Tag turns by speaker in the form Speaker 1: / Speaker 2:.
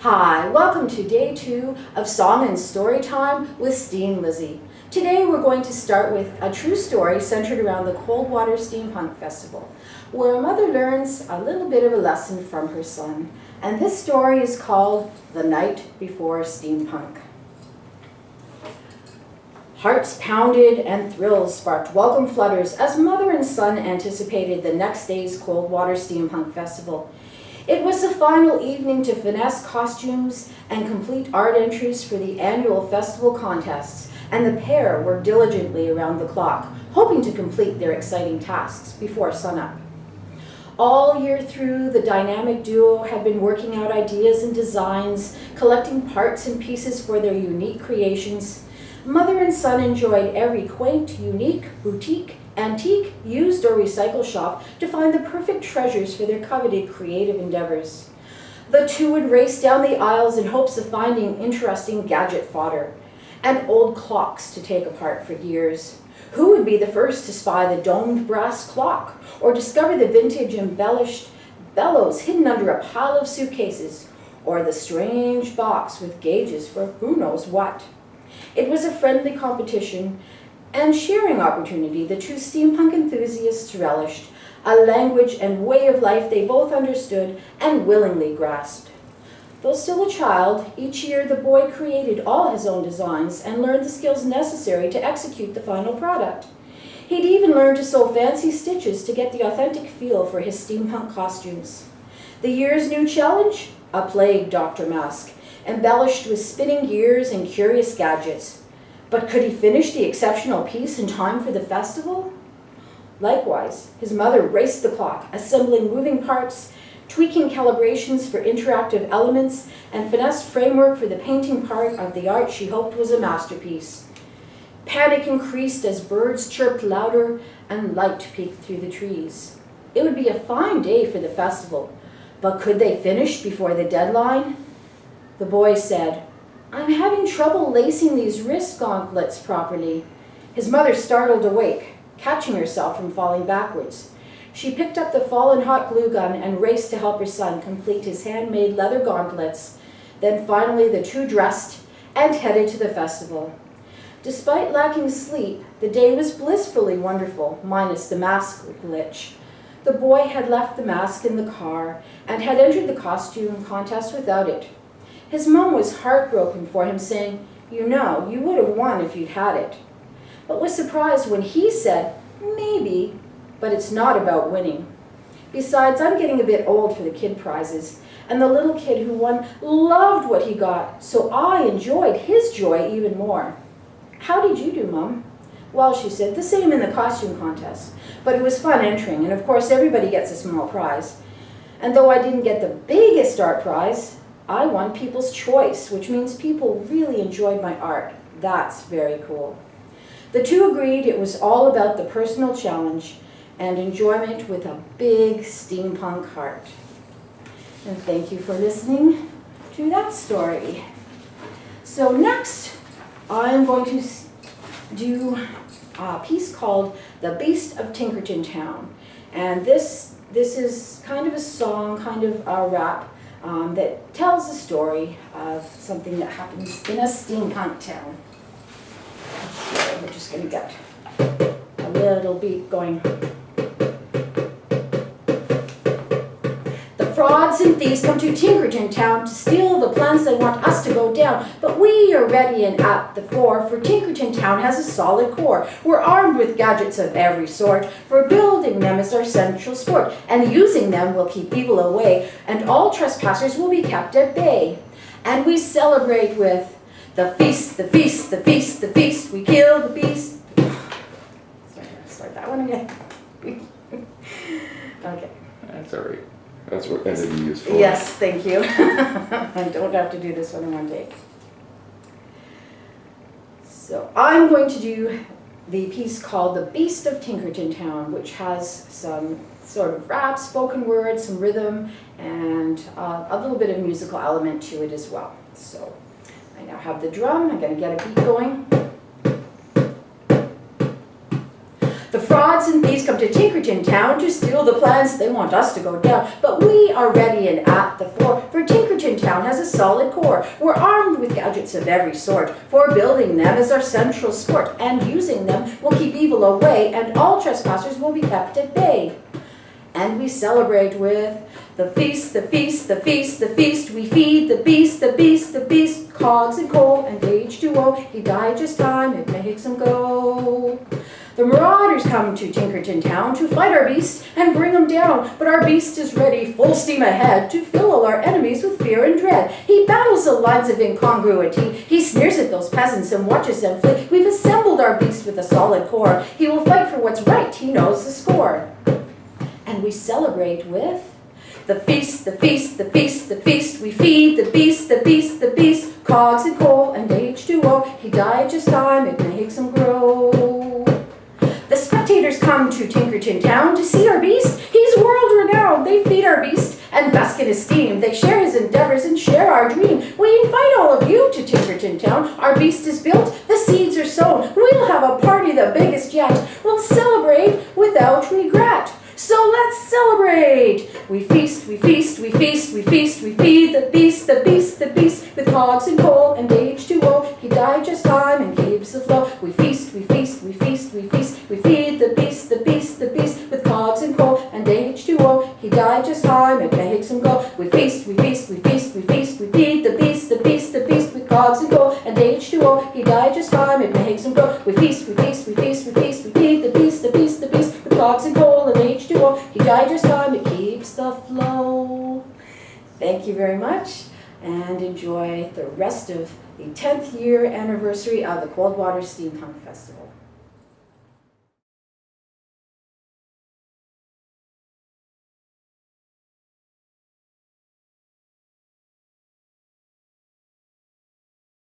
Speaker 1: Hi, welcome to day 2 of Song and Story Time with Steam Lizzie. Today we're going to start with a true story centered around the Coldwater Steampunk Festival, where a mother learns a little bit of a lesson from her son. And this story is called The Night Before Steampunk. Hearts pounded and thrills sparked welcome flutters as mother and son anticipated the next day's Coldwater Steampunk Festival. It was the final evening to finesse costumes and complete art entries for the annual festival contests, and the pair worked diligently around the clock, hoping to complete their exciting tasks before sunup. All year through, the dynamic duo had been working out ideas and designs, collecting parts and pieces for their unique creations. Mother and son enjoyed every quaint, unique, boutique, antique, used or recycle shop to find the perfect treasures for their coveted creative endeavors. The two would race down the aisles in hopes of finding interesting gadget fodder and old clocks to take apart for years. Who would be the first to spy the domed brass clock or discover the vintage embellished bellows hidden under a pile of suitcases, or the strange box with gauges for who knows what? It was a friendly competition and sharing opportunity the two steampunk enthusiasts relished, a language and way of life they both understood and willingly grasped. Though still a child, each year the boy created all his own designs and learned the skills necessary to execute the final product. He'd even learned to sew fancy stitches to get the authentic feel for his steampunk costumes. The year's new challenge? A plague doctor mask, embellished with spinning gears and curious gadgets. But could he finish the exceptional piece in time for the festival? Likewise, his mother raced the clock, assembling moving parts, tweaking calibrations for interactive elements, and finessed framework for the painting part of the art she hoped was a masterpiece. Panic increased as birds chirped louder and light peeked through the trees. It would be a fine day for the festival, but could they finish before the deadline? The boy said, "I'm having trouble lacing these wrist gauntlets properly." His mother startled awake, catching herself from falling backwards. She picked up the fallen hot glue gun and raced to help her son complete his handmade leather gauntlets. Then finally the two dressed and headed to the festival. Despite lacking sleep, the day was blissfully wonderful, minus the mask glitch. The boy had left the mask in the car and had entered the costume contest without it. His mom was heartbroken for him, saying, "You know, you would have won if you'd had it," but was surprised when he said, "Maybe, but it's not about winning. Besides, I'm getting a bit old for the kid prizes, and the little kid who won loved what he got, so I enjoyed his joy even more." "How did you do, Mom?" "Well," she said, "the same in the costume contest, but it was fun entering, and of course everybody gets a small prize. And though I didn't get the biggest art prize, I won People's Choice, which means people really enjoyed my art. That's very cool." The two agreed it was all about the personal challenge and enjoyment with a big steampunk heart. And thank you for listening to that story. So next, I'm going to do a piece called The Beast of Tinkerton Town. And this is kind of a song, kind of a rap, that tells the story of something that happens in a steampunk town. So we're just going to get a little beat going. "The frauds and thieves come to Tinkerton Town to steal the plans they want us to go down. But we are ready and at the fore, for Tinkerton Town has a solid core. We're armed with gadgets of every sort, for building them is our central sport. And using them will keep evil away, and all trespassers will be kept at bay. And we celebrate with the feast, the feast, the feast, the feast. We kill the beast." Sorry, start that one again. Okay.
Speaker 2: That's all right. That's what editing is for.
Speaker 1: Yes, thank you. I don't have to do this one in one take. So I'm going to do the piece called The Beast of Tinkerton Town, which has some sort of rap, spoken word, some rhythm, and a little bit of musical element to it as well. So I now have the drum. I'm going to get a beat going. The frauds and thieves come to Tinkerton town to steal the plans. They want us to go down, but we are ready and at the fore. For Tinkerton town has a solid core. We're armed with gadgets of every sort. For building them is our central sport, and using them will keep evil away, and all trespassers will be kept at bay. And we celebrate with the feast, the feast, the feast, the feast. We feed the beast, the beast, the beast. Cogs and coal and H2O. He died just time, it makes him go. The marauders come to Tinkerton town to fight our beast and bring him down. But our beast is ready, full steam ahead, to fill all our enemies with fear and dread. He battles the lines of incongruity. He sneers at those peasants and watches them flee. We've assembled our beast with a solid core. He will fight for what's right, he knows the score. And we celebrate with the feast, the feast, the feast, the feast. We feed the beast, the beast, the beast. Cogs and coal and H2O. He died just time, it makes him grow. The spectators come to Tinkerton town to see our beast. He's world renowned. They feed our beast and bask in his steam. They share his endeavors and share our dream. We invite all of you to Tinkerton town. Our beast is built, the seeds are sown. We'll have a party the biggest yet. We'll celebrate without regret. So let's celebrate! We feast, we feast, we feast, we feast, we feed the beast, the beast, the beast, with cogs and coal and H2O. He died just time and keeps the flow. We feast, we feast, we feast, we feast, we feed the beast, the beast, the beast, with cogs and coal and H2O. He died just time, it makes him go. We feast, we feast, we feast, we feast, we feed the beast, the beast, the beast, with cogs and coal and H2O. He died just time, it makes him go. We feast, we feast, we feast, we feast, we feed the beast, the beast, the beast, with cogs and coal and H2O. He died just time, it keeps the flow. Thank you very much, and enjoy the rest of the 10th year anniversary of the Coldwater Steampunk Festival.